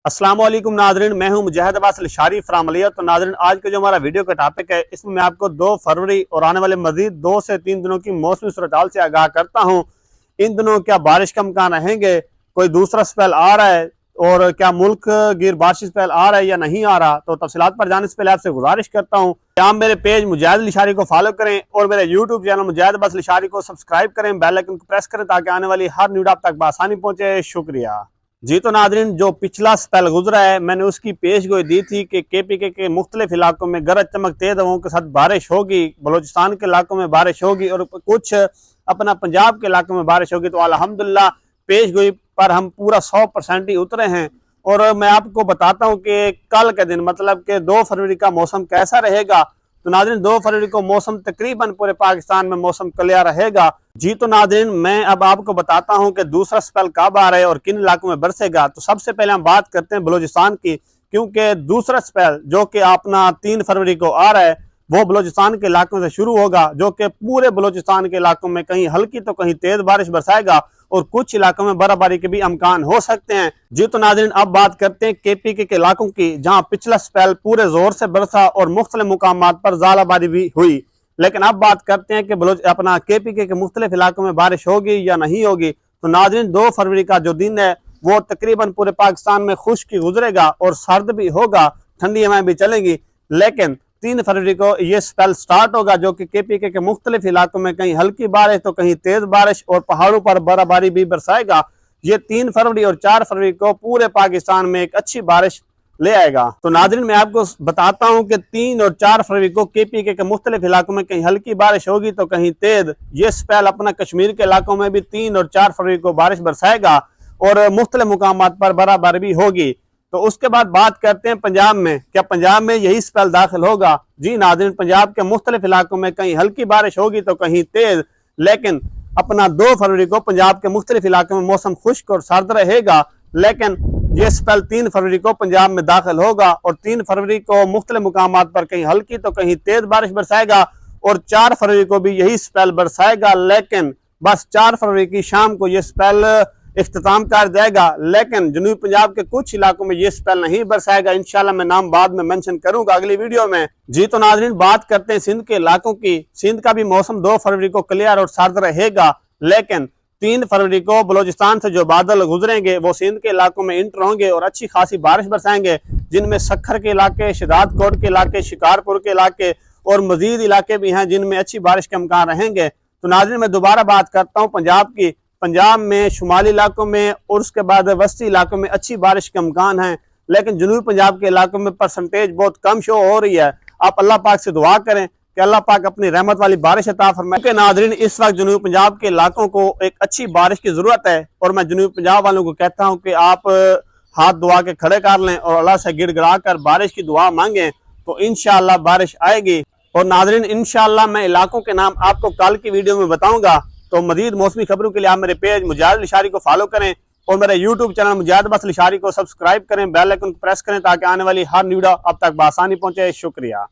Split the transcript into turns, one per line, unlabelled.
अस्सलाम वालेकुम नाजरीन, मैं हूं मुजाहिद अब्बास अल-शारी फ्राम अलिया। तो नाजरीन, आज का जो हमारा वीडियो का टॉपिक है, इसमें मैं आपको 2 फरवरी और आने वाले मजीद 2 से 3 दिनों की मौसमी सूरत-हाल से आगाह करता हूं। इन दिनों क्या बारिश का इम्कान रहेंगे, कोई दूसरा स्पेल आ रहा है और क्या मुल्क गिर बारिश स्पेल आ रहा है या नहीं आ रहा। तो तफसीलात पर जाने से पहले आपसे गुजारिश करता हूँ कि आप मेरे पेज मुजाहिद अल-शारी को फॉलो करें और मेरे यूट्यूब चैनल मुजाहिद अब्बास अल-शारी को सब्सक्राइब करें, बेल आइकन को प्रेस करें ताकि आने वाली हर न्यूज़ आप तक बआसानी पहुंचे। शुक्रिया जी। तो नादरीन, जो पिछला स्पेल गुजरा है, मैंने उसकी पेश गोई दी थी कि KPK के मुख्तलिफ इलाकों में गरज चमक तेज हवाओं के साथ बारिश होगी, बलोचिस्तान के इलाकों में बारिश होगी और कुछ अपना पंजाब के इलाकों में बारिश होगी। तो अल्हम्दुलिल्लाह पेश गोई पर हम पूरा 100% ही उतरे हैं। और मैं आपको बताता हूँ कि कल के दिन मतलब कि 2 फरवरी का मौसम कैसा रहेगा। तो नाज़रीन, 2 फरवरी को मौसम तकरीबन पूरे पाकिस्तान में मौसम क्लियर रहेगा जी। तो नाज़रीन, मैं अब आपको बताता हूं कि दूसरा स्पेल कब आ रहा है और किन इलाकों में बरसेगा। तो सबसे पहले हम बात करते हैं बलूचिस्तान की, क्योंकि दूसरा स्पेल जो कि अपना 3 फरवरी को आ रहा है वो बलूचिस्तान के इलाकों से शुरू होगा, जो कि पूरे बलूचिस्तान के इलाकों में कहीं हल्की तो कहीं तेज बारिश बरसाएगा और कुछ इलाकों में बर्फबारी के भी इम्कान हो सकते हैं जी। तो नाज़रीन, अब बात करते हैं KPK के इलाकों की, जहां पिछला स्पेल पूरे जोर से बरसा और मुख्तलिफ मुकामात पर ज़ालाबारी भी हुई। लेकिन अब बात करते हैं कि अपना KPK के मुख्तलिफ इलाकों में बारिश होगी या नहीं होगी। तो नाज़रीन, 2 फरवरी का जो दिन है वो तकरीबन पूरे पाकिस्तान में खुश्क गुजरेगा और सर्द भी होगा, ठंडी हवाएं भी चलेंगी। लेकिन 3 फरवरी को ये स्पेल स्टार्ट होगा, जो कि KPK के मुख्तलिफ इलाकों में कहीं हल्की बारिश तो कहीं तेज बारिश और पहाड़ों पर बर्फबारी भी बरसाएगा। ये 3 फरवरी और 4 फरवरी को पूरे पाकिस्तान में एक अच्छी बारिश ले आएगा। तो नाज़रीन, मैं आपको बताता हूं कि 3 और 4 फरवरी को KPK के मुख्तलिफ इलाकों में कहीं हल्की बारिश होगी तो कहीं तेज। ये स्पेल अपना कश्मीर के इलाकों में भी 3 और 4 फरवरी को बारिश बरसाएगा और मुख्तलिफ मुकामात पर बर्फबारी भी होगी। तो उसके बाद बात करते हैं पंजाब में, क्या पंजाब में यही स्पेल दाखिल होगा। जी नाज़रीन, पंजाब के मुख्तलिफ इलाकों में कहीं हल्की बारिश होगी तो कहीं तेज। लेकिन अपना 2 फरवरी को पंजाब के मुख्तलिफ इलाकों में मौसम खुश्क और सर्द रहेगा। लेकिन ये स्पेल 3 फरवरी को पंजाब में दाखिल होगा और 3 फरवरी को मुख्तलिफ मुकामात पर कहीं हल्की तो कहीं तेज बारिश बरसाएगा और 4 फरवरी को भी यही स्पेल बरसाएगा। लेकिन बस 4 फरवरी की शाम को ये स्पेल इख्तिताम कर जाएगा। लेकिन जनूबी पंजाब के कुछ इलाकों में ये स्पेल नहीं बरसाएगा। इंशाल्लाह मैं नाम बाद में मेंशन करूंगा अगली वीडियो में जी। तो नाज़रीन, बात करते हैं सिंध के इलाकों की। सिंध का भी मौसम 2 फरवरी को क्लियर और सर्द रहेगा। लेकिन 3 फरवरी को बलूचिस्तान से जो बादल गुजरेंगे वो सिंध के इलाकों में इंटर होंगे और अच्छी खासी बारिश बरसाएंगे, जिनमें सखर के इलाके, शहजाद कोट के इलाके, शिकारपुर के इलाके और मजीद इलाके भी हैं जिनमें अच्छी बारिश के इम्कान रहेंगे। तो नाज़रीन, मैं दोबारा बात करता हूँ पंजाब की। पंजाब में शुमाली इलाकों में और उसके बाद वस्ती इलाकों में अच्छी बारिश के इम्कान है, लेकिन जनूबी पंजाब के इलाकों में परसेंटेज बहुत कम शो हो रही है। आप अल्लाह पाक से दुआ करें कि अल्लाह पाक अपनी रहमत वाली बारिश अता फरमाए। क्योंकि नाज़रीन, इस वक्त जनूबी पंजाब के इलाकों को एक अच्छी बारिश की जरूरत है और मैं जनूबी पंजाब वालों को कहता हूं कि आप हाथ दुआ के खड़े कर लें और अल्लाह से गिड़गिड़ा कर बारिश की दुआ मांगें, तो इंशाअल्लाह बारिश आएगी। और नाज़रीन, इंशाअल्लाह मैं इलाकों के नाम आपको कल की वीडियो में बताऊंगा। तो मजीद मौसमी खबरों के लिए आप मेरे पेज मुजाहिद अल-शारी को फॉलो करें और मेरे यूट्यूब चैनल मुजाहिद अब्बास अल-शारी को सब्सक्राइब करें, बेल आइकन को प्रेस करें ताकि आने वाली हर वीडियो आप तक बआसानी पहुंचे। शुक्रिया।